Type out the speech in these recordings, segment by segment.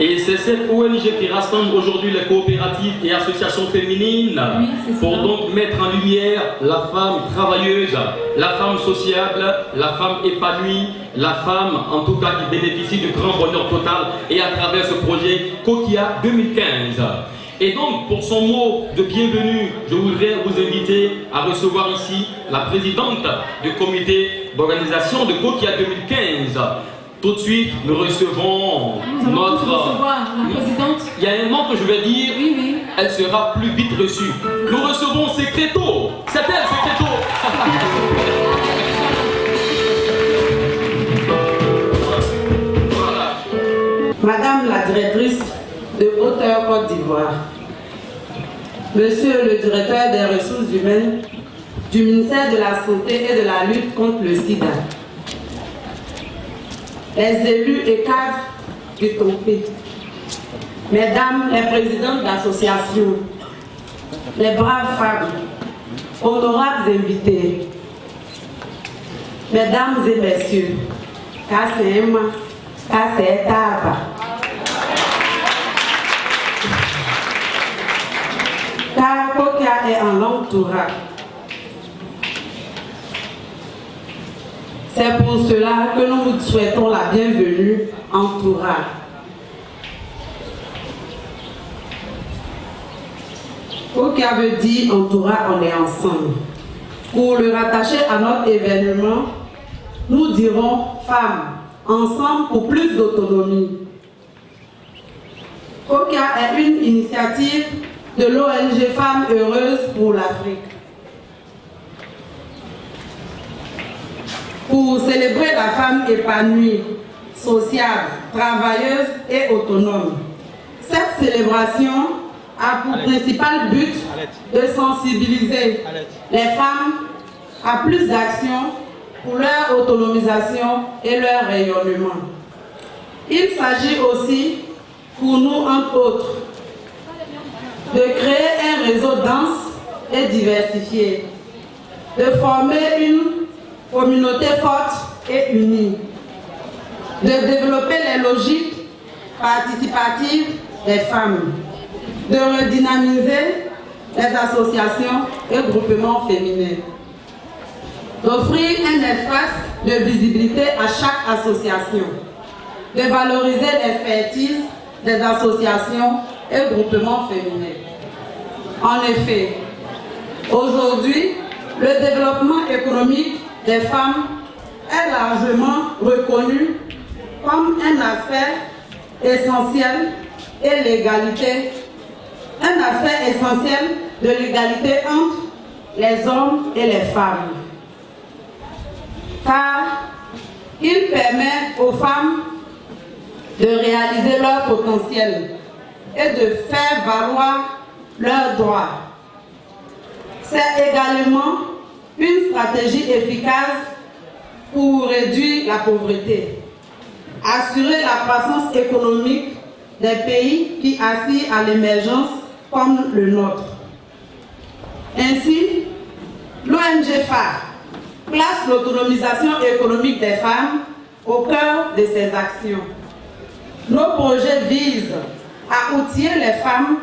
Et c'est cette ONG qui rassemble aujourd'hui les coopératives et associations féminines pour donc mettre en lumière la femme travailleuse, la femme sociable, la femme épanouie, la femme en tout cas qui bénéficie du grand bonheur total et à travers ce projet Coquia 2015. Et donc pour son mot de bienvenue, je voudrais vous inviter à recevoir ici la présidente du comité d'organisation de Coquia 2015. Tout de suite, nous recevons notre... la présidente. Il y a un nom que je vais dire, oui. Elle sera plus vite reçue. Nous recevons Secreto. C'est elle, Secreto. Madame la directrice de Hauteur Côte d'Ivoire, Monsieur le directeur des ressources humaines du ministère de la Santé et de la lutte contre le sida, les élus et cadres du COPE, Mesdames les présidentes d'associations, les braves femmes, honorables invités, Mesdames et Messieurs, Kassema, Kassetaba, car Coquia est en langue toura. C'est pour cela que nous vous souhaitons la bienvenue en Toura. Coquia veut dire en Toura, on est ensemble. Pour le rattacher à notre événement, nous dirons femmes, ensemble pour plus d'autonomie. Coquia est une initiative de l'ONG Femmes Heureuses pour l'Afrique. Pour célébrer la femme épanouie, sociable, travailleuse et autonome. Cette célébration a pour principal but de sensibiliser les femmes à plus d'actions pour leur autonomisation et leur rayonnement. Il s'agit aussi, pour nous entre autres, de créer un réseau dense et diversifié, de former une communauté forte et unie, de développer les logiques participatives des femmes, de redynamiser les associations et groupements féminins, d'offrir un espace de visibilité à chaque association, de valoriser l'expertise des associations et groupements féminins. En effet, aujourd'hui, le développement économique des femmes est largement reconnu comme un aspect essentiel et l'égalité, un aspect essentiel de l'égalité entre les hommes et les femmes. Car il permet aux femmes de réaliser leur potentiel et de faire valoir leurs droits. C'est également une stratégie efficace pour réduire la pauvreté, assurer la croissance économique des pays qui aspirent à l'émergence comme le nôtre. Ainsi, l'ONG phare place l'autonomisation économique des femmes au cœur de ses actions. Nos projets visent à outiller les femmes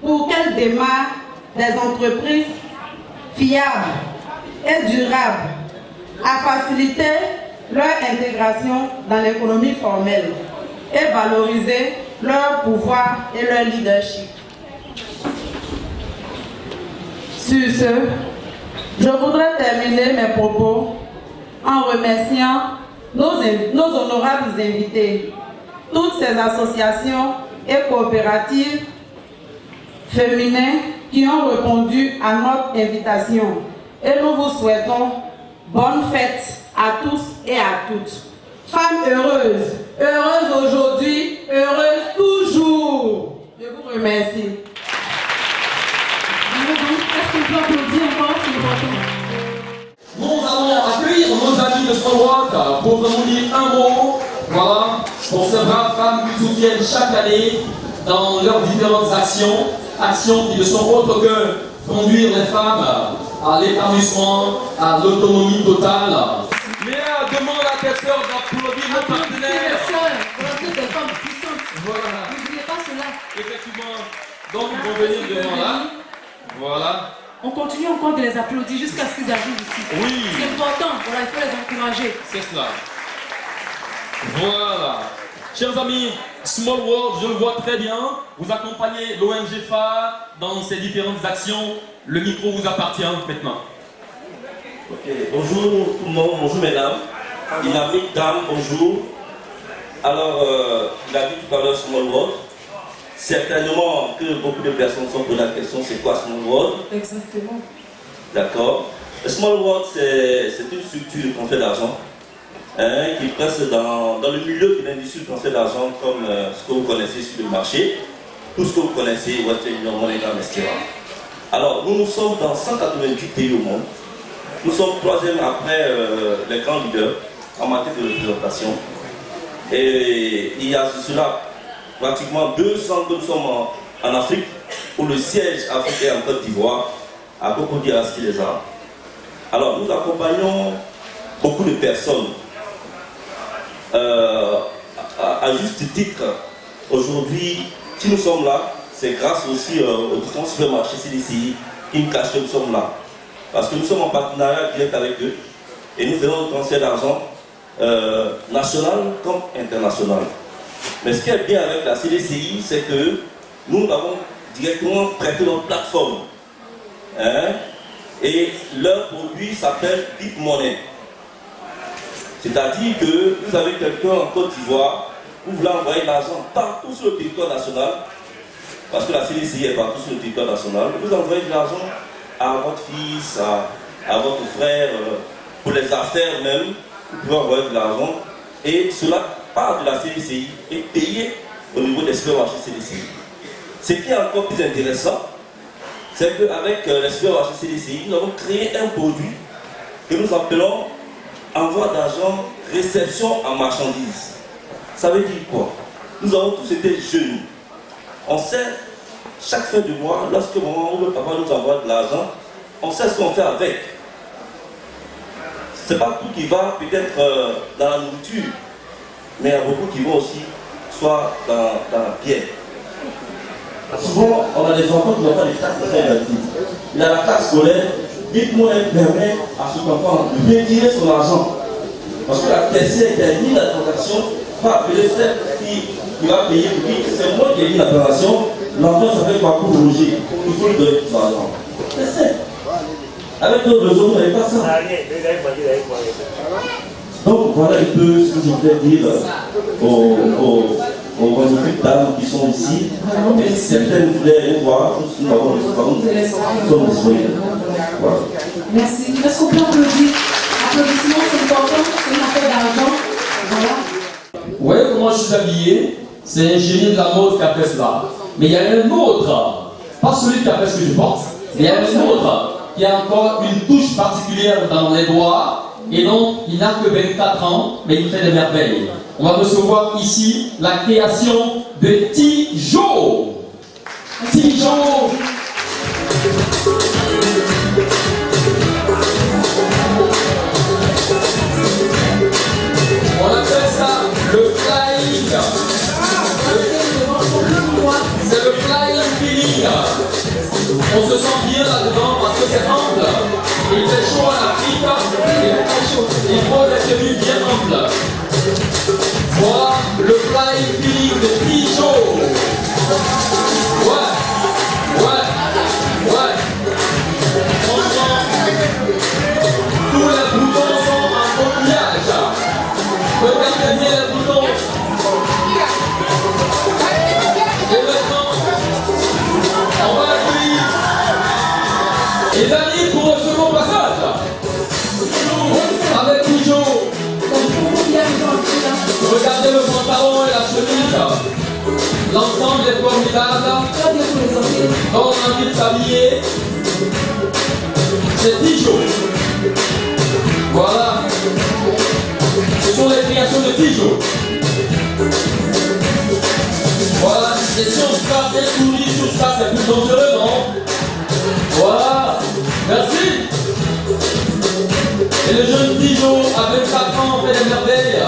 pour qu'elles démarrent des entreprises fiables et durables, à faciliter leur intégration dans l'économie formelle et valoriser leur pouvoir et leur leadership. Sur ce, je voudrais terminer mes propos en remerciant nos honorables invités, toutes ces associations et coopératives féminins qui ont répondu à notre invitation. Et nous vous souhaitons bonne fête à tous et à toutes. Femmes heureuses, heureuses aujourd'hui, heureuses toujours. Je vous remercie. Est-ce qu'on peut applaudir encore, c'est important? Nous allons accueillir nos amis de Small World pour nous dire un mot, voilà, pour ces braves femmes qui soutiennent chaque année dans leurs différentes actions qui ne sont autres que conduire les femmes à l'épanouissement, à l'autonomie totale. Mais demande à tes sœurs d'applaudir nos partenaires. Des femmes puissantes. Voilà. N'oubliez pas cela. Effectivement. Donc ils vont venir devant là. Voilà. On continue encore de les applaudir jusqu'à ce qu'ils arrivent ici. Oui. C'est important. Voilà, il faut les encourager. C'est cela. Voilà. Chers amis, Small World, je le vois très bien. Vous accompagnez l'ONG FA dans ses différentes actions. Le micro vous appartient maintenant. Ok, bonjour tout le monde, bonjour mesdames. Dynamique dame, bonjour. Alors, il a dit tout à l'heure Small World. Certainement que beaucoup de personnes sont posées la question, c'est quoi Small World? Exactement. D'accord. Le Small World, c'est une structure de transfert d'argent qui presse dans le milieu de l'industrie de transfert d'argent comme ce que vous connaissez sur le marché, tout ce que vous connaissez, Western Union, MoneyGram, etc. Alors, nous sommes dans 188 pays au monde. Nous sommes troisième après les grands leaders en matière de représentation. Et il y a cela pratiquement 200 que nous sommes en Afrique, où le siège africain en Côte d'Ivoire, à Cocody, à les Arabes. Alors, nous accompagnons beaucoup de personnes à juste titre. Aujourd'hui, si nous sommes là, c'est grâce aussi au différents supermarchés CDCI qui nous cachent que nous sommes là. Parce que nous sommes en partenariat direct avec eux et nous faisons le transfert d'argent national comme international. Mais ce qui est bien avec la CDCI, c'est que nous avons directement prêté notre plateforme. Et leur produit s'appelle Big Money. C'est-à-dire que vous avez quelqu'un en Côte d'Ivoire, vous voulez envoyer l'argent partout sur le territoire national, parce que la CDCI est partout sur le territoire national, vous envoyez de l'argent à votre fils, à votre frère, pour les affaires même, vous pouvez envoyer de l'argent, et cela part de la CDCI et payé au niveau des supermarchés CDCI. Ce qui est encore plus intéressant, c'est qu'avec les supermarchés CDCI, nous avons créé un produit que nous appelons envoi d'argent, réception en marchandises. Ça veut dire quoi? Nous avons tous été jeunes. On sait, chaque fin de mois, lorsque maman ou le papa nous envoie de l'argent, on sait ce qu'on fait avec. Ce n'est pas tout qui va peut-être dans la nourriture, mais il y a beaucoup qui vont aussi, soit dans la pierre. Souvent, on a des enfants qui n'ont pas les classes scolaires. Il y a la classe scolaire, dites-moi, elle permet à ce enfant de retirer son argent. Parce que la caissière qui a mis la transaction va appeler celle qui va payer pour lui. C'est moi qui ai mis la transaction. L'enfant, ça fait quoi pour loger? Il faut lui donner son argent. C'est simple. Avec d'autres besoins, vous n'avez pas ça. Donc voilà un peu ce que je voulais dire aux magnifiques dames qui sont ici. Et certaines voulaient voir, nous sommes disponibles. Voilà. Merci. Est-ce qu'on peut applaudir? Applaudissements, c'est important, c'est une affaire d'argent. Voilà. Vous voyez comment je suis habillé? C'est un génie de la mode qui a fait cela. Mais il y a un autre, pas celui qui a fait ce que je porte, mais il y a un autre qui a encore une touche particulière dans les doigts. Et donc, il n'a que 24 ans, mais il fait des merveilles. On va recevoir ici la création de Tijo. Tijo. On appelle ça le flying. C'est le flying feeling. On se sent bien là-dedans parce que c'est ample. Il fait chaud en Afrique. Il faut des tenues bien amples. Voilà le flying feeling de Tijo. Ouais. Franchement, tous les boutons sont en coquillage. Regardez bien les boutons. Et maintenant, on va Les amis, pour le second passage, avec Tijo, regardez le pantalon et la chemise. L'ensemble est formidable. On a envie de s'habiller. C'est Tijo. Voilà. Ce sont les créations de Tijo. Voilà. Et si on se passe des souris sur ça, c'est plus dangereux, non? Voilà. Merci. Et le jeune Tijo, avec 4 ans, fait des merveilles.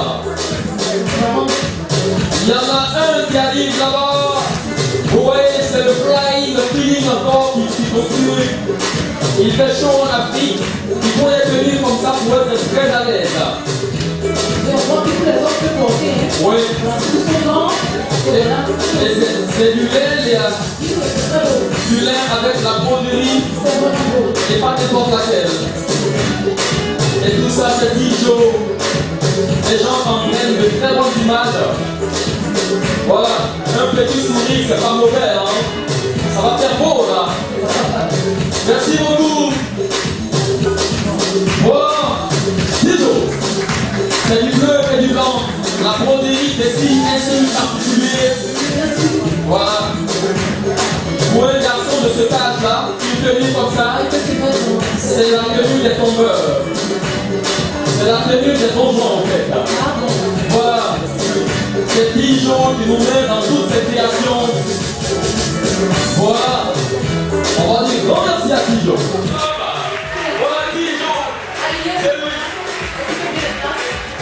Il y en a un qui arrive là-bas. Vous voyez, c'est le flying, le feeling encore qui construit. Il fait chaud en Afrique. Il faut être venu comme ça pour être très à l'aise. Et on voit que tous les autres peuvent porter. Oui. Tous sont grands. Et c'est du lait, du lait avec la broderie. Et pas n'importe laquelle. Et tout ça, c'est Tijo. Les gens en prennent de très bonnes images. Voilà, un petit sourire, c'est pas mauvais, hein. Ça va faire beau, là. Merci beaucoup. Voilà, Tijo. C'est du bleu et du blanc. La broderie dessine un signe particulier. Voilà. Pour un garçon de cet âge-là, une tenue comme ça, c'est la tenue des tombeurs. C'est la tenue des donjons, en fait. Voilà. C'est Tijo qui nous met dans toutes ces créations. Voilà. On va dire grand merci à Tijo. Voilà Tijo. C'est lui.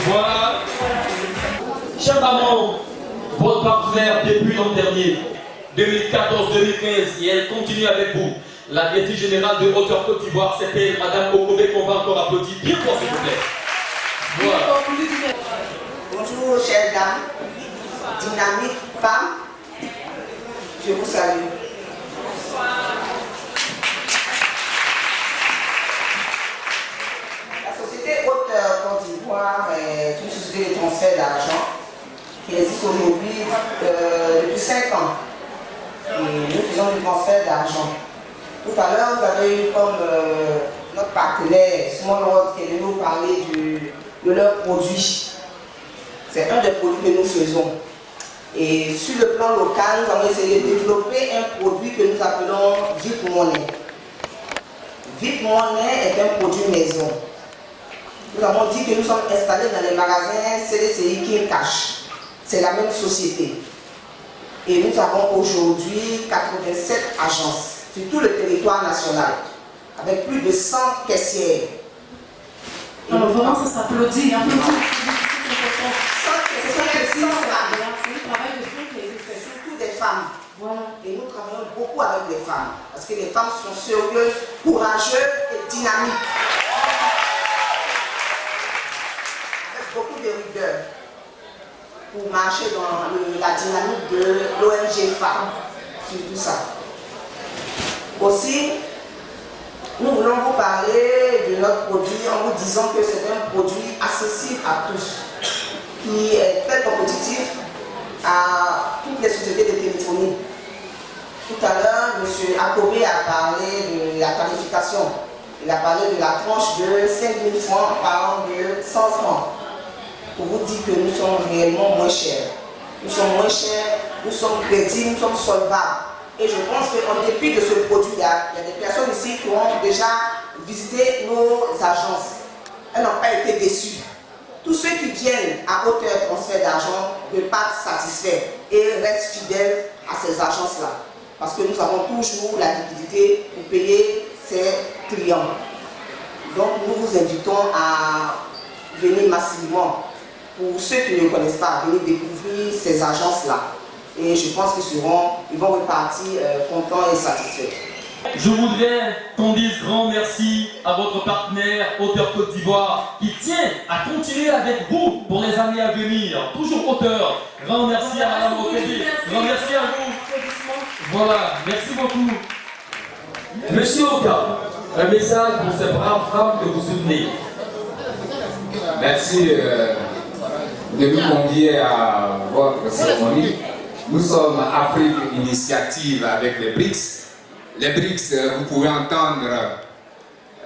Voilà. Chère maman, votre partenaire depuis l'an dernier, 2014-2015, et elle continue avec vous. La directrice générale de Hauteur Côte d'Ivoire, c'était Madame Okobé, qu'on va encore applaudir bien fort, s'il vous plaît. Voilà. Bonjour chères dames, dynamique femmes, je vous salue. La société Hauteur Côte d'Ivoire est une société de transfert d'argent qui existe aujourd'hui depuis 5 ans. Et nous faisons du transfert d'argent. Tout à l'heure, vous avez eu comme notre partenaire Small World qui est venu nous parler de leurs produits. C'est un des produits que nous faisons. Et sur le plan local, nous avons essayé de développer un produit que nous appelons VIP Money. VIP Money est un produit maison. Nous avons dit que nous sommes installés dans les magasins CDCI King Cash. C'est la même société. Et nous avons aujourd'hui 87 agences sur tout le territoire national, avec plus de 100 caissières. Alors vraiment, ça s'applaudit. C'est surtout des femmes. Voilà. Et nous travaillons beaucoup avec les femmes, parce que les femmes sont sérieuses, courageuses et dynamiques. Avec beaucoup de rigueur pour marcher dans la dynamique de l'ONG Femmes, sur tout ça. Aussi, nous voulons vous parler de notre produit en vous disant que c'est un produit accessible à tous, qui est très compétitif à toutes les sociétés de téléphonie. Tout à l'heure, M. Akobé a parlé de la tarification. Il a parlé de la tranche de 5 000 francs par an de 100 francs. Pour vous dire que nous sommes réellement moins chers. Nous sommes moins chers, nous sommes crédibles, nous sommes solvables. Et je pense qu'en dépit de ce produit-là, il y a des personnes ici qui ont déjà visité nos agences. Elles n'ont pas été déçues. Tous ceux qui viennent à Hauteur Transfert d'argent ne partent satisfaits et restent fidèles à ces agences-là. Parce que nous avons toujours la liquidité pour payer ces clients. Donc nous vous invitons à venir massivement. Pour ceux qui ne connaissent pas, à venir découvrir ces agences-là. Et je pense qu'ils vont repartir contents et satisfaits. Je voudrais qu'on dise grand merci à votre partenaire Hauteur Côte d'Ivoire qui tient à continuer avec vous pour les années à venir. Toujours Hauteur. Grand merci à Madame Okobé. Grand merci à vous. Voilà, merci beaucoup. Monsieur Oka, un message pour ces braves femmes que vous soutenez. Merci de nous convier à votre cérémonie. Nous sommes Afrique Initiative avec les BRICS. Les BRICS, vous pouvez entendre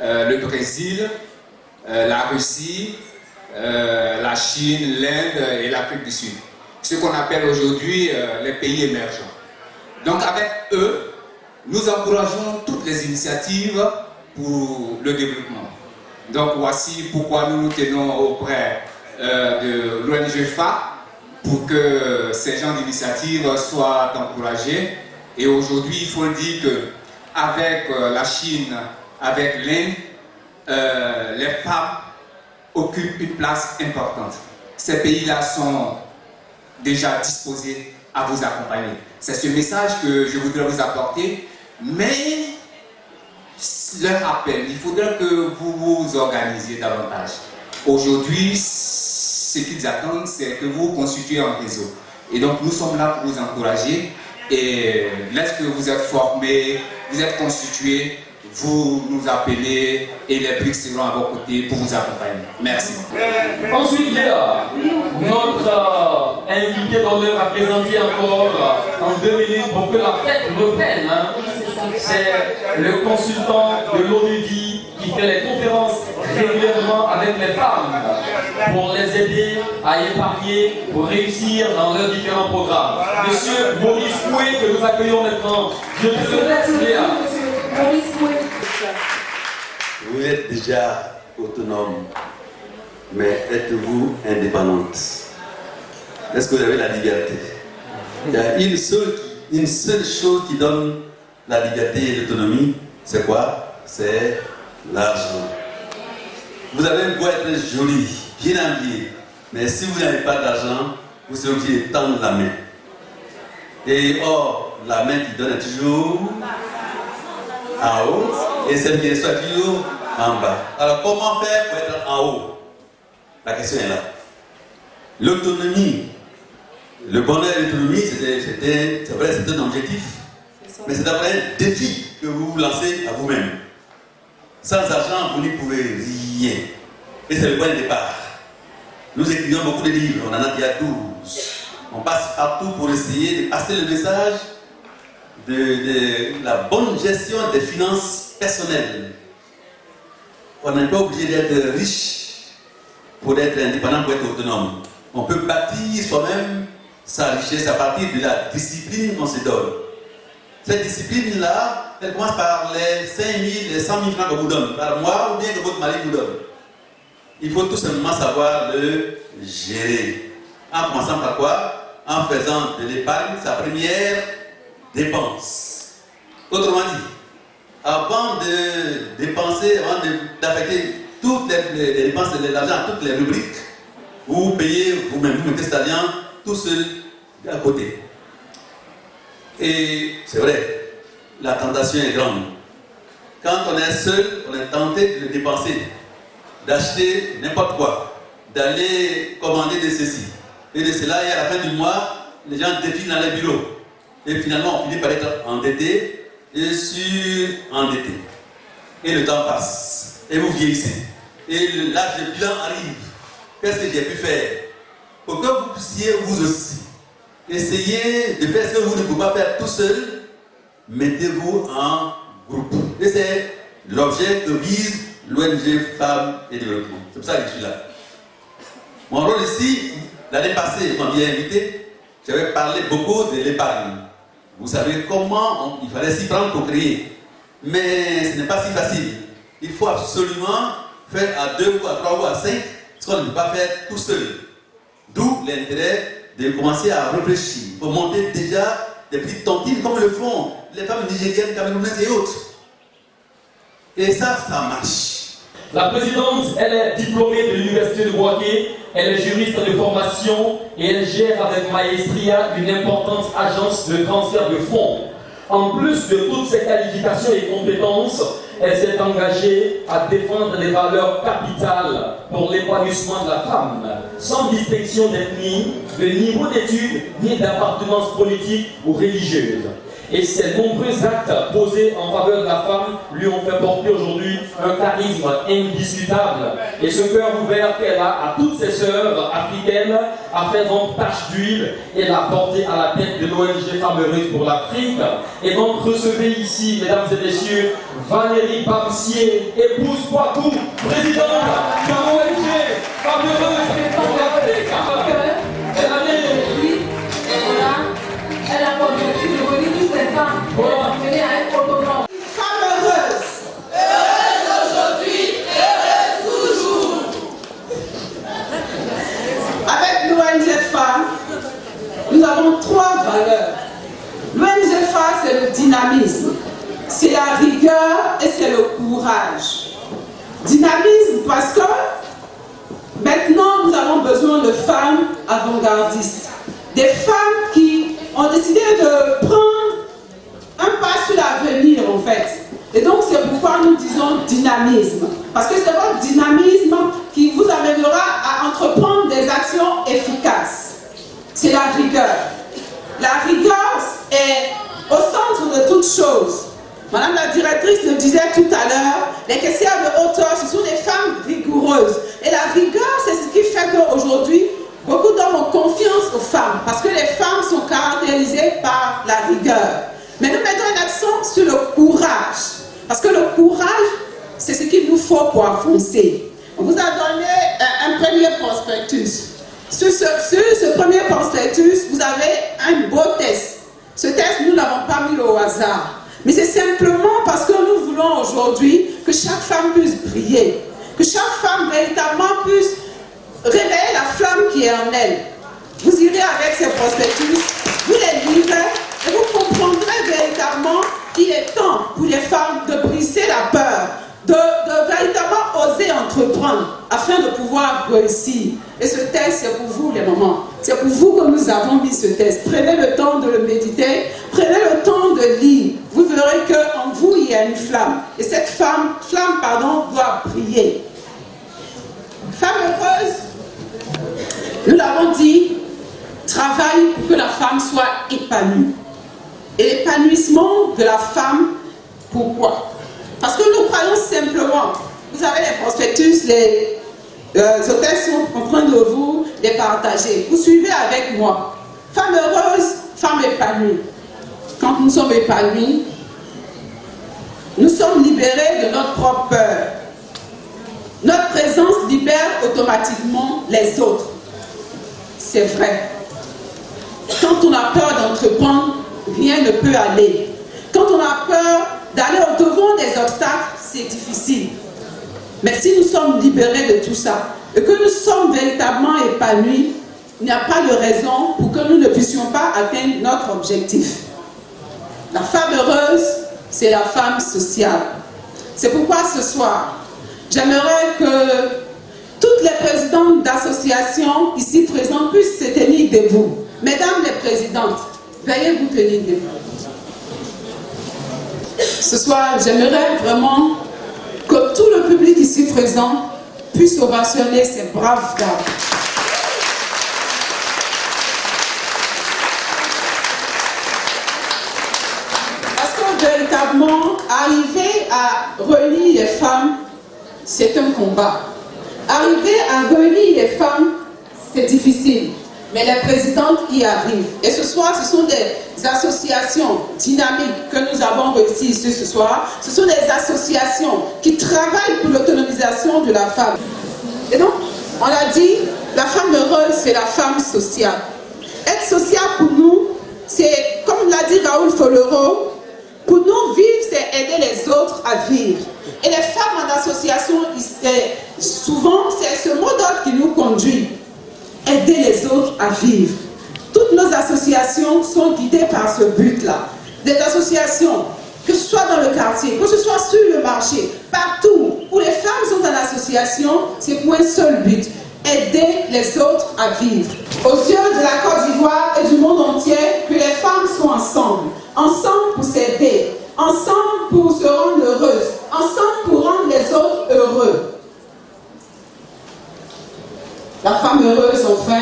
le Brésil, la Russie, la Chine, l'Inde et l'Afrique du Sud. Ce qu'on appelle aujourd'hui les pays émergents. Donc avec eux, nous encourageons toutes les initiatives pour le développement. Donc voici pourquoi nous nous tenons auprès de l'ONG FA pour que ces genres d'initiatives soient encouragées. Et aujourd'hui, il faut le dire qu'avec la Chine, avec l'Inde, les femmes occupent une place importante. Ces pays-là sont déjà disposés à vous accompagner. C'est ce message que je voudrais vous apporter, mais leur appel, il faudrait que vous vous organisiez davantage. Aujourd'hui, ce qu'ils attendent, c'est que vous constituez un réseau. Et donc, nous sommes là pour vous encourager. Et lorsque vous êtes formés, vous êtes constitués, vous nous appelez et les BRICS seront à vos côtés pour vous accompagner. Merci. Ensuite, il y a notre invité d'honneur à présenter encore en 2 minutes pour que la fête reprenne. C'est le consultant de l'ONUDI qui fait les conférences régulièrement avec les femmes pour les aider à épargner, pour réussir dans leurs différents programmes. Monsieur Maurice Coué, que nous accueillons maintenant. Je te laisse, Léa. Vous êtes déjà autonome, mais êtes-vous indépendante? Est-ce que vous avez la liberté? Il y a une seule chose qui donne la liberté et l'autonomie, c'est quoi? C'est l'argent. Vous avez beau être joli, bien habillé, mais si vous n'avez pas d'argent, vous serez obligé de tendre la main. Et or, la main qui donne est toujours en haut et celle qui reçoit toujours en bas. Alors comment faire pour être en haut? La question est là. L'autonomie, le bonheur et l'autonomie, c'est vrai, c'est un objectif, mais c'est d'abord un défi que vous vous lancez à vous-même. Sans argent, vous n'y pouvez rien. Et c'est le point de départ. Nous écrivons beaucoup de livres, on en a déjà 12. On passe partout pour essayer de passer le message de la bonne gestion des finances personnelles. On n'est pas obligé d'être riche pour être indépendant, pour être autonome. On peut bâtir soi-même sa richesse à partir de la discipline qu'on se donne. Cette discipline-là, elle commence par les 5 000, les 100 000 francs qu'on vous donne par mois ou bien que votre mari vous donne. Il faut tout simplement savoir le gérer. En commençant par quoi? En faisant de l'épargne sa première dépense. Autrement dit, avant de dépenser, avant d'affecter toutes les dépenses de l'argent à toutes les rubriques, vous payez vous-même, vous mettez cet argent tout seul à côté. Et c'est vrai, la tentation est grande. Quand on est seul, on est tenté de le dépenser, d'acheter n'importe quoi, d'aller commander de ceci et de cela, et à la fin du mois, les gens défilent dans les bureaux. Et finalement, on finit par être endetté et surendetté. Et le temps passe. Et vous vieillissez. Et l'âge de bilan arrive. Qu'est-ce que j'ai pu faire? Pour que vous puissiez vous aussi essayer de faire ce que vous ne pouvez pas faire tout seul, mettez-vous en groupe. Et c'est l'objet que vise l'ONG Femmes et Développement. C'est pour ça que je suis là. Mon rôle ici, l'année passée, on m'avait invité, j'avais parlé beaucoup de l'épargne. Vous savez comment il fallait s'y prendre pour créer. Mais ce n'est pas si facile. Il faut absolument faire à 2 ou à 3 ou à 5 ce qu'on ne peut pas faire tout seul. D'où l'intérêt de commencer à réfléchir, pour monter déjà des petites tontines comme le font les femmes nigériennes, camerounaises et autres. Et ça marche. La présidente, elle est diplômée de l'université de Bouaké, elle est juriste de formation et elle gère avec maestria une importante agence de transfert de fonds. En plus de toutes ses qualifications et compétences, elle s'est engagée à défendre les valeurs capitales pour l'épanouissement de la femme, sans distinction d'ethnie, de niveau d'études, ni d'appartenance politique ou religieuse. Et ces nombreux actes posés en faveur de la femme lui ont fait porter aujourd'hui un charisme indiscutable. Et ce cœur ouvert qu'elle a à toutes ses sœurs africaines a fait donc tache d'huile et l'a porté à la tête de l'ONG Femmes Heureuses pour l'Afrique. Et donc recevez ici, mesdames et messieurs, Valérie Bamsier, épouse Poitou, présidente de l'ONG Femmes Heureuses pour l'Afrique. Elle a pour objectif de réunir toutes les femmes pour les amener à être autonomes. Femme heureuse. Heureuse aujourd'hui, heureuse toujours. Avec l'ONG Femmes, nous avons 3 valeurs. L'ONG Femmes, c'est le dynamisme, c'est la rigueur et c'est le courage. Dynamisme parce que maintenant nous avons besoin de femmes avant-gardistes, des femmes qui ont décidé de prendre un pas sur l'avenir en fait. Et donc c'est pourquoi nous disons dynamisme. Parce que c'est votre dynamisme qui vous amènera à entreprendre des actions efficaces. C'est la rigueur. La rigueur est au centre de toute chose. Madame la directrice le disait tout à l'heure, les caissières de hauteur, ce sont des femmes rigoureuses. Et la rigueur, c'est ce qui fait qu'aujourd'hui, beaucoup d'hommes ont confiance aux femmes, parce que les femmes sont caractérisées par la rigueur. Mais nous mettons un accent sur le courage, parce que le courage, c'est ce qu'il nous faut pour avancer. On vous a donné un premier prospectus. Sur ce premier prospectus, vous avez un beau test. Ce test, nous ne l'avons pas mis au hasard. Mais c'est simplement parce que nous voulons aujourd'hui que chaque femme puisse briller, que chaque femme véritablement puisse réveiller la flamme qui est en elle. Vous irez avec ces prospectus, vous les lirez et vous comprendrez véritablement qu'il est temps pour les femmes de briser la peur, de véritablement oser entreprendre afin de pouvoir réussir. Et ce test, c'est pour vous les mamans. C'est pour vous que nous avons mis ce test. Prenez le temps de le méditer, prenez le temps de lire. Vous verrez qu'en vous, il y a une flamme. Et cette flamme, doit briller. Femme heureuse, nous l'avons dit, travaille pour que la femme soit épanouie. Et l'épanouissement de la femme, pourquoi? Parce que nous croyons simplement, vous avez les prospectus, les hôtels sont en train de vous les partager. Vous suivez avec moi. Femme heureuse, femme épanouie. Quand nous sommes épanouis, nous sommes libérés de notre propre peur. Notre présence libère automatiquement les autres. C'est vrai. Quand on a peur d'entreprendre, rien ne peut aller. Quand on a peur d'aller au-devant des obstacles, c'est difficile. Mais si nous sommes libérés de tout ça, et que nous sommes véritablement épanouis, il n'y a pas de raison pour que nous ne puissions pas atteindre notre objectif. La femme heureuse, c'est la femme sociale. C'est pourquoi ce soir, j'aimerais que toutes les présidentes d'associations ici présentes puissent se tenir debout. Mesdames les présidentes, veuillez vous tenir debout. Ce soir, j'aimerais vraiment que tout le public ici présent puisse ovationner ces braves dames. Parce que véritablement, arriver à réunir les femmes, c'est un combat. Arriver à réunir les femmes, c'est difficile. Mais les présidentes y arrivent. Et ce soir, ce sont des associations dynamiques que nous avons réussi ici ce soir. Ce sont des associations qui travaillent pour l'autonomisation de la femme. Et donc, on l'a dit, la femme heureuse, c'est la femme sociale. Être sociale pour nous, c'est, comme l'a dit Raoul Folero, pour nous, vivre, c'est aider les autres à vivre. Et les femmes en association, souvent, c'est ce mot d'ordre qui nous conduit. Aider les autres à vivre. Toutes nos associations sont guidées par ce but-là. Des associations, que ce soit dans le quartier, que ce soit sur le marché, partout où les femmes sont en association, c'est pour un seul but, aider les autres à vivre. Aux yeux de la Côte d'Ivoire et du monde entier, que les femmes sont ensemble. Ensemble pour s'aider, ensemble pour se rendre heureuses, ensemble pour rendre les autres heureux. La femme heureuse, enfin,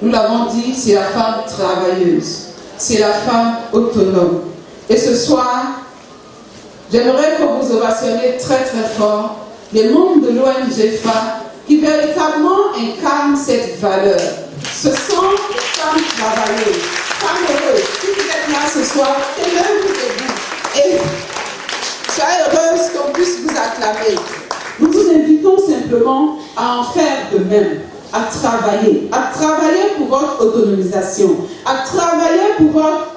nous l'avons dit, c'est la femme travailleuse. c'est la femme autonome. Et ce soir, j'aimerais que vous ovationniez très très fort les membres de l'ONG-FA qui véritablement incarnent cette valeur. Ce sont les femmes travailleuses, femmes heureuses. Si vous êtes là ce soir, tenez-vous debout et soyez heureuses qu'on puisse vous acclamer. Nous vous invitons simplement à en faire de même, à travailler pour votre autonomisation, à travailler pour votre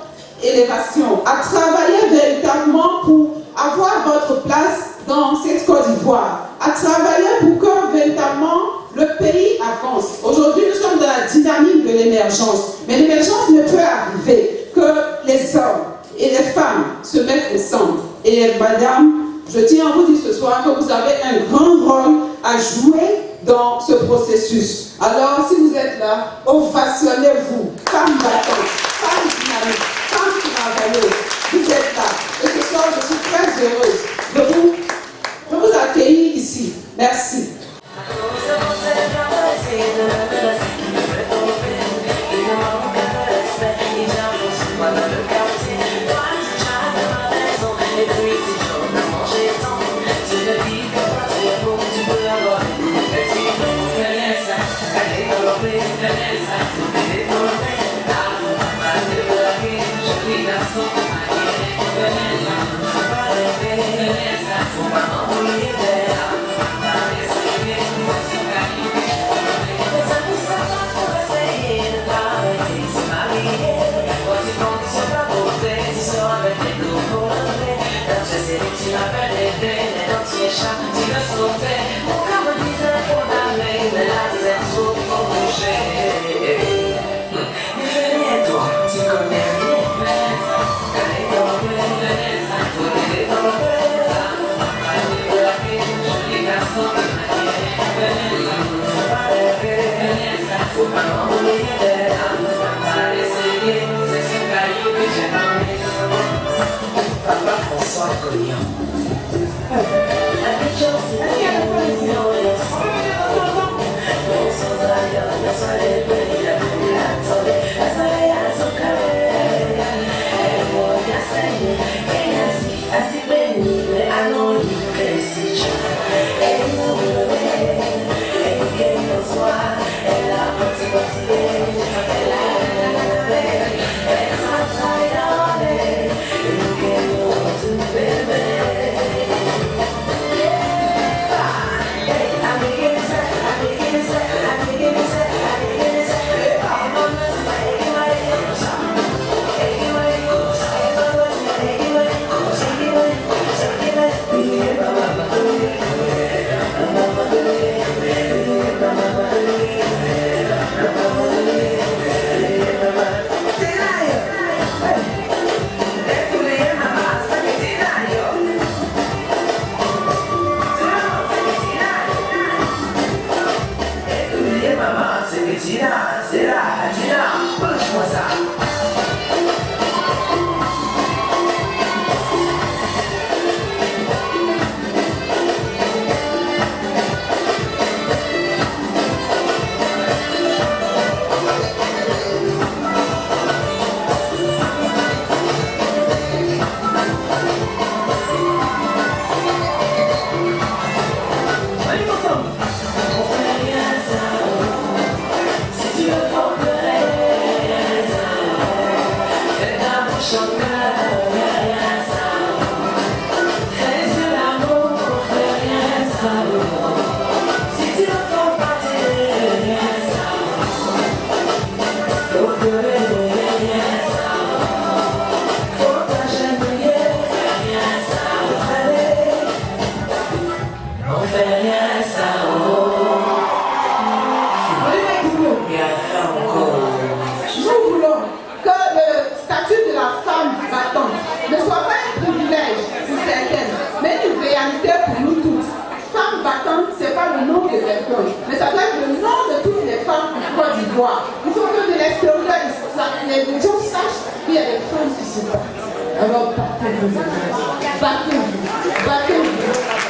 élévation, à travailler véritablement pour avoir votre place dans cette Côte d'Ivoire, à travailler pour que véritablement le pays avance. Aujourd'hui, nous sommes dans la dynamique de l'émergence, mais l'émergence ne peut arriver que les hommes et les femmes se mettent ensemble. Et madame, je tiens à vous dire ce soir que vous avez un grand rôle à jouer dans ce processus. Alors, si vous êtes là, ovationnez-vous, femmes battantes, femmes dynamiques, femmes travailleuses, vous êtes là. Et ce soir, je suis très heureuse de vous accueillir ici. Merci.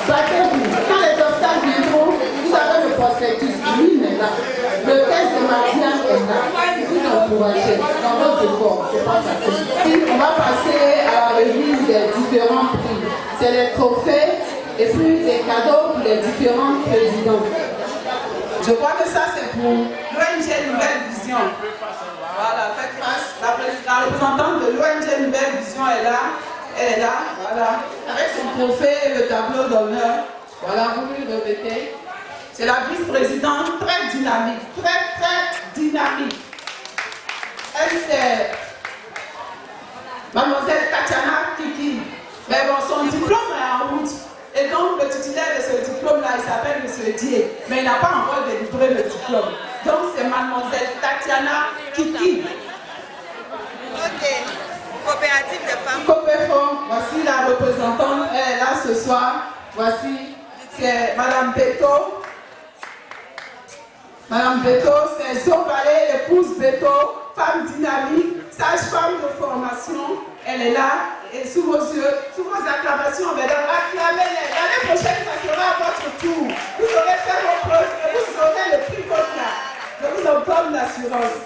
Battez-vous. Quand les obstacles viendront, vous avez le prospectus. Oui, mais là, le 15 Mariam est là. Vous encouragez dans vos efforts. C'est pas facile. On va passer à la remise des différents prix. C'est les trophées et puis des cadeaux pour les différents présidents. Je crois que ça c'est pour l'ONG Nouvelle Vision. Voilà, faites face. La représentante de l'ONG Nouvelle Vision est là. Elle est là, voilà, avec son trophée et le tableau d'honneur. Voilà, vous lui répétez. C'est la vice-présidente très dynamique, très dynamique. Elle c'est Mademoiselle Tatiana Kiki. Mais bon, son diplôme est en route. Et donc le titulaire de ce diplôme-là, il s'appelle M. Dié. Mais il n'a pas encore délivré le diplôme. Donc c'est Mademoiselle Tatiana Kiki. Ok. Coopérative des femmes. Copéfond, voici la représentante, elle est là ce soir. Voici, c'est Madame Beto. Madame Beto, c'est Zobalé, épouse Beto, femme dynamique, sage-femme de formation. Elle est là. Et sous vos yeux, sous vos acclamations, mesdames, acclamez-les. L'année prochaine, ça sera à votre tour. Vous aurez fait vos preuves et vous aurez le prix Coca. Je vous en donne l'assurance.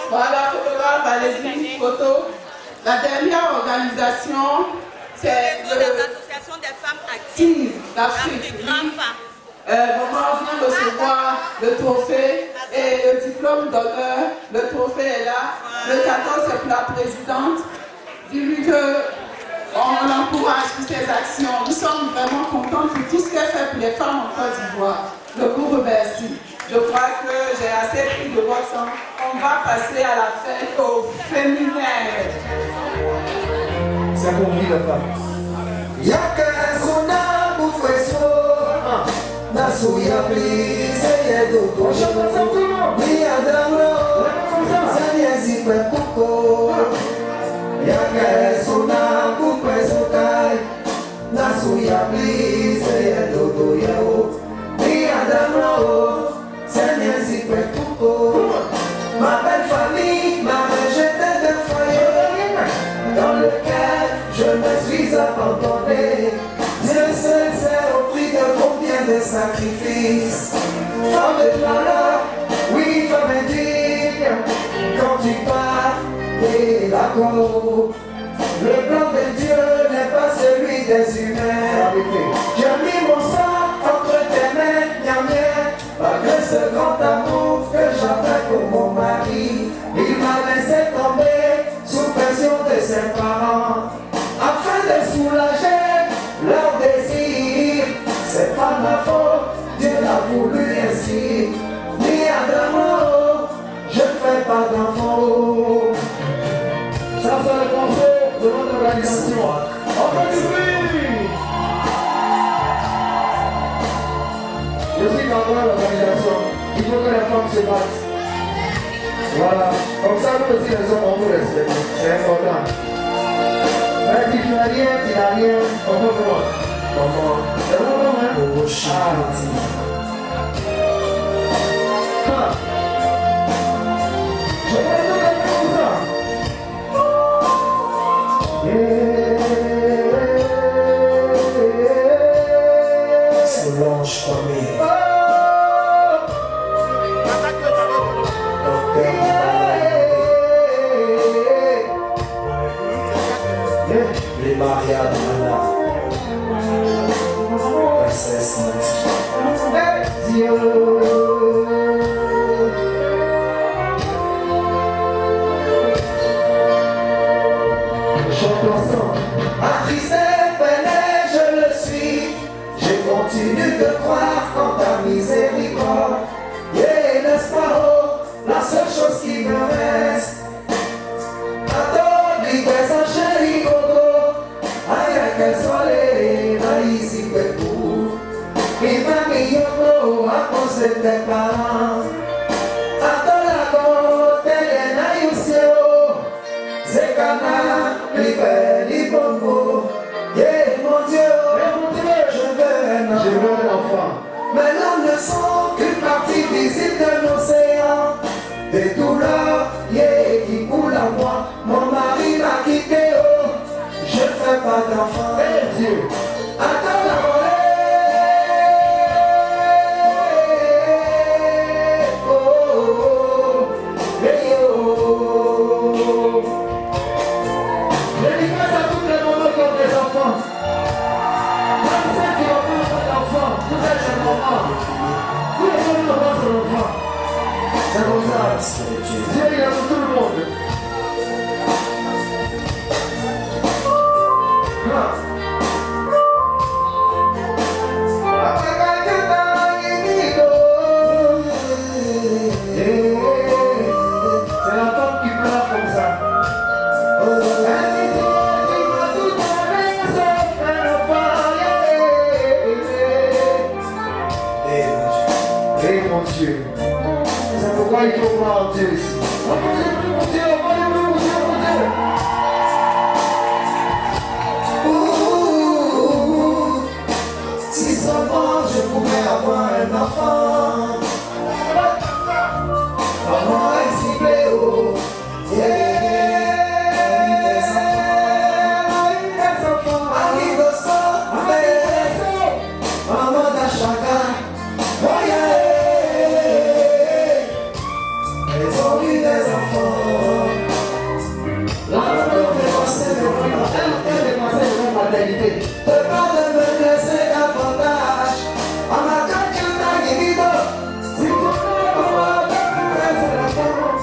Voilà, photographe, allez-y, photo. La dernière organisation, c'est l'association des femmes actives d'Afrique. Maman vient recevoir le trophée et le diplôme d'honneur. Le trophée est là. Le 14, c'est pour la présidente. Dis-lui qu'on l'encourage pour ses actions. Nous sommes vraiment contents pour tout ce qu'elle fait pour les femmes en Côte d'Ivoire. Je vous remercie. Je crois que j'ai assez pris de votre temps. On va passer à la fête au féminin. Ça convie la femme. Yaka sona bufeso Nasuya please yedo Mi adamro Sanyezi pekuko Yaka sona bufeso kai Nasuya please yedo yeo Mi adamro Sanyezi pekuko Ma belle famille m'a rejeté de foyer. Dans le cœur, je me suis abandonné. Dieu seul sait au prix de combien de sacrifices. Femme de valeur, oui, femme indigne. Quand tu pars, t'es d'accord. Le plan de Dieu n'est pas celui des humains. J'ai mis mon sang entre tes mains, mienne. Malgré ce grand amour que j'avais pour mon mari, il m'a laissé tomber sous pression de ses parents. Afin de soulager leur désir, c'est pas ma faute, Dieu l'a voulu ainsi. Ni Adamo, je ne fais pas d'enfant. Ça c'est le conseil de notre organisation. On fait du bruit. Je suis dans l'organisation, il faut que les femmes se battent. Voilà, comme ça nous aussi les hommes on vous respecte, c'est important. Mais si tu n'as rien, on peut voir. Comment? C'est bon, hein? Je vais te mettre comme ça. Solange Kwame. Les Maria Dana, princesse Nati. Dieu. Chante ensemble. Attristé, peiné, je le suis. Je continue de croire en ta miséricorde. Et n'est-ce pas, oh, la seule chose qui me reste. Adore, des chéri gogo. Aïe, qu'elle soit les naïs, petou. Et ma miyoko, à cause de tes parents. Adore la go, télé naïsio. Zekana, libère, libongo. Yeah, mon Dieu, je veux un enfant. Mais l'homme ne sont qu'une partie visible de l'océan. Des douleurs, yeah, qui coulent à moi. Mon mari m'a quitté, oh. Je ne fais pas d'enfant. Eh Dieu, attends la volée. Oh, Dédicace à toutes les mamans qui ont des enfants. Même celles qui n'ont pas d'enfants, vous êtes des mamans. Tous les mamans ont son enfant. C'est comme ça. Dieu il est pour tout le monde. C'est la femme qui pleure comme ça. Eh mon Dieu, c'est pourquoi il faut croire en Dieu ici. Mon Dieu, si seulement je pouvais avoir un enfant. Maman est si belle, oh, yeah. Maman d'Achaka, oh yeah. Elles ont eu des enfants. La maman fait passer de la maternité. De pas de me laisser davantage. En ma tête, je t'ai guéri. Si tu veux comment c'est la femme.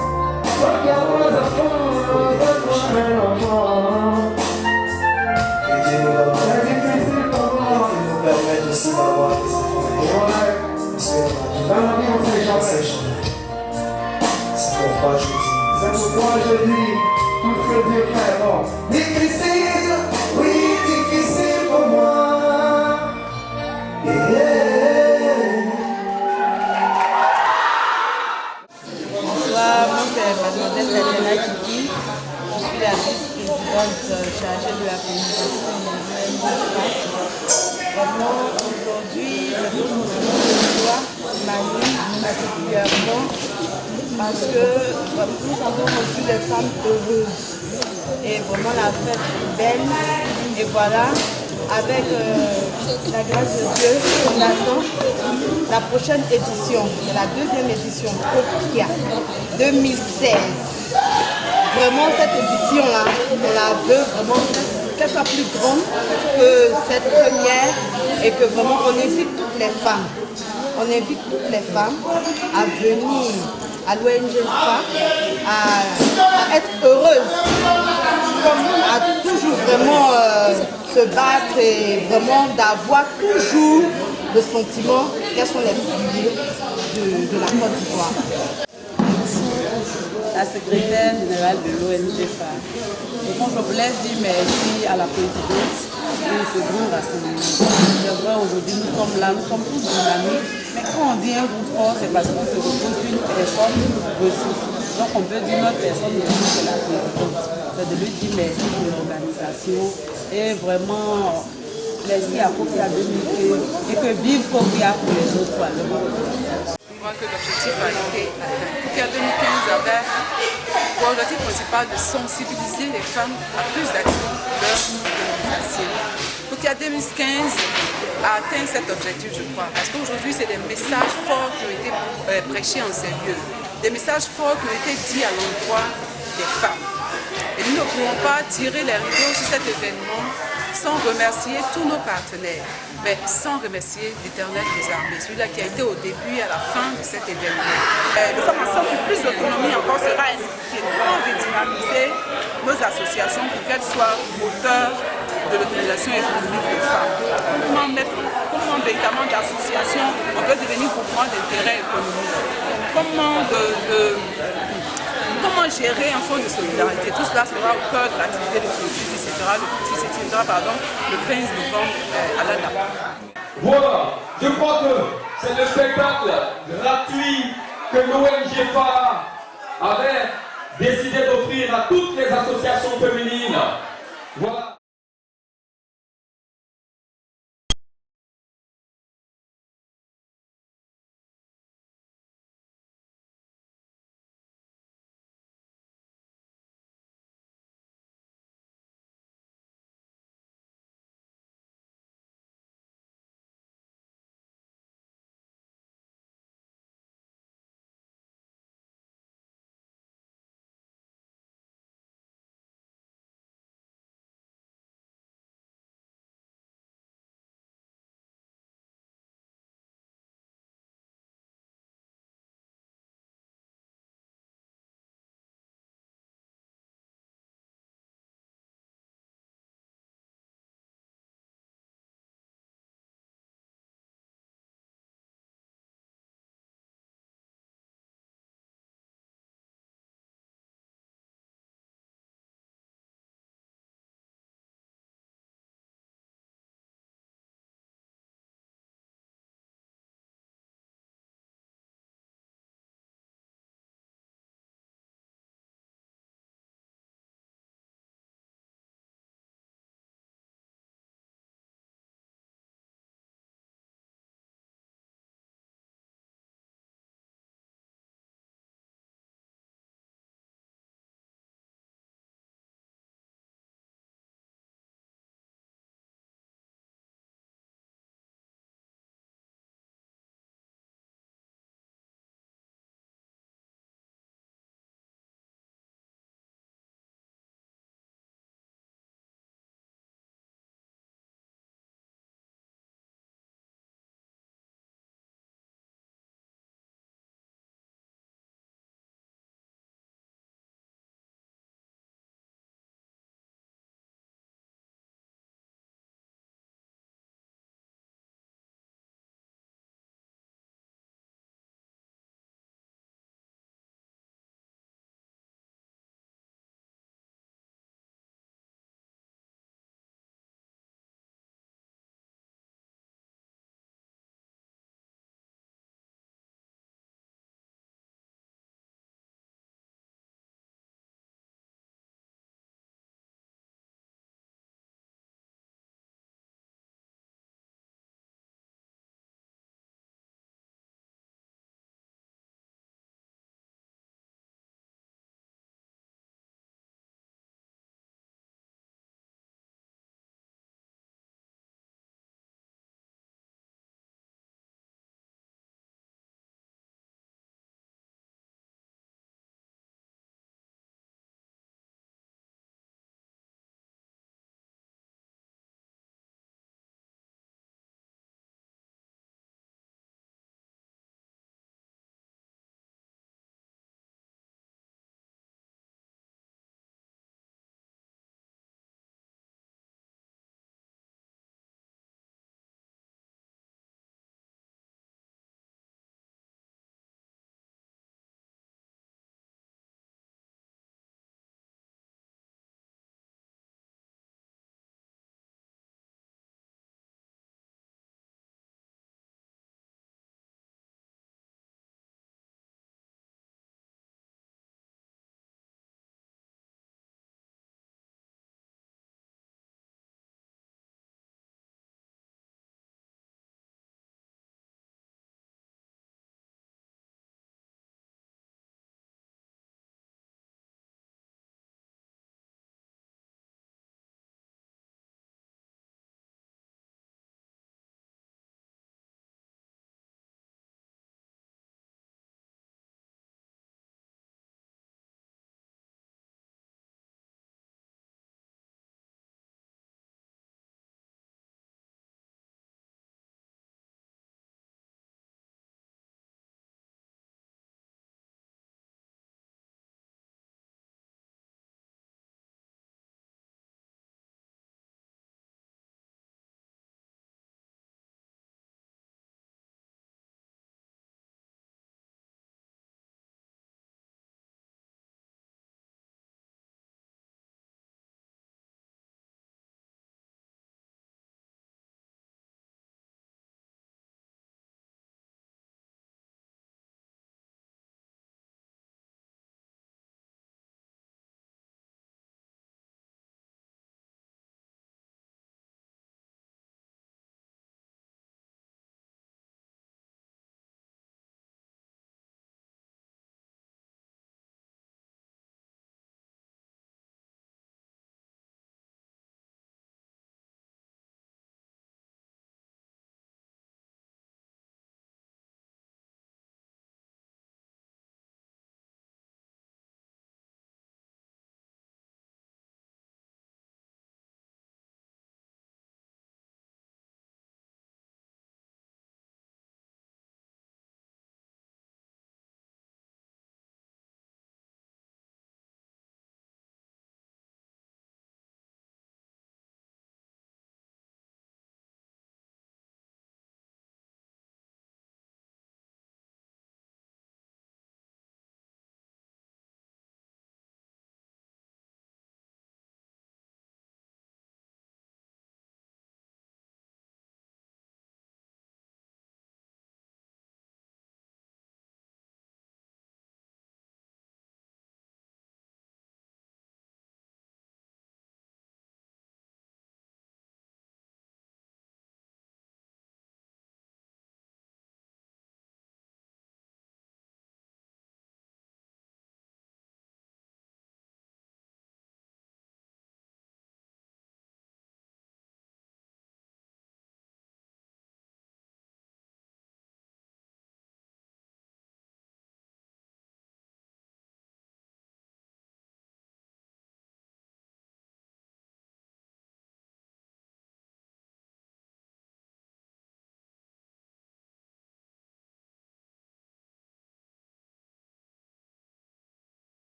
Toi qui as des enfants, donne-moi un enfant. Et Dieu nous donne. C'est difficile pour moi. Il nous permet aussi d'avoir des enfants. Parce que dans la vie, on sait jamais. C'est pourquoi je dis. C'est pourquoi je dis tout ce que Dieu fait bon. Difficile, oui, difficile pour moi. Bonsoir, moi c'est Mademoiselle Tatiana Kiki. Je suis la vice-présidente chargée de la communication de Vraiment, aujourd'hui, c'est une joie qui m'anime particulièrement parce que nous avons reçu des femmes heureuses. Et vraiment, la fête est belle. Et voilà, avec la grâce de Dieu, on attend la prochaine édition, la deuxième édition, Coquia 2016. Vraiment, cette édition-là, on la veut vraiment qu'elle soit plus grande que cette première et que vraiment on invite toutes les femmes. On invite toutes les femmes à venir à l'ONG-FA, à être heureuses, comme à toujours vraiment se battre et vraiment d'avoir toujours le sentiment qu'elles sont les piliers de la Côte d'Ivoire. La secrétaire générale de l'ONG-FA. Donc je voulais dire merci à la présidente pour ce grand rassemblement. C'est vrai, aujourd'hui nous sommes là, nous sommes tous dynamiques, mais quand on dit un groupe fort, c'est parce qu'on se repose sur une personne ressource. Donc on peut dire notre personne ressource, c'est la présidente. C'est de lui dire merci pour l'organisation et vraiment merci à Coquia 2015 et que vive Coquia pour les autres fois. Je crois que l'objectif a été atteint. Coquia 2015 avait pour objectif principal de sensibiliser les femmes à plus d'actions de leur organisation. Coquia 2015 a atteint cet objectif, je crois, parce qu'aujourd'hui, c'est des messages forts qui ont été prêchés en ces lieux, des messages forts qui ont été dits à l'endroit des femmes. Et nous ne pouvons pas tirer les rideaux sur cet événement sans remercier tous nos partenaires, mais sans remercier l'Éternel des armées, celui-là qui a été au début et à la fin de cet événement. Nous sommes ensemble que plus d'autonomie encore sera expliquée. Comment redynamiser nos associations pour qu'elles soient moteurs de l'autonomisation économique des femmes. Comment véritablement d'associations on peut devenir groupement d'intérêt économique. Comment gérer un fonds de solidarité. Tout cela sera au cœur de l'activité de politique, le 15 novembre à l'ADA. Voilà, je crois que c'est le spectacle gratuit que l'ONG-FA avait décidé d'offrir à toutes les associations féminines. Voilà.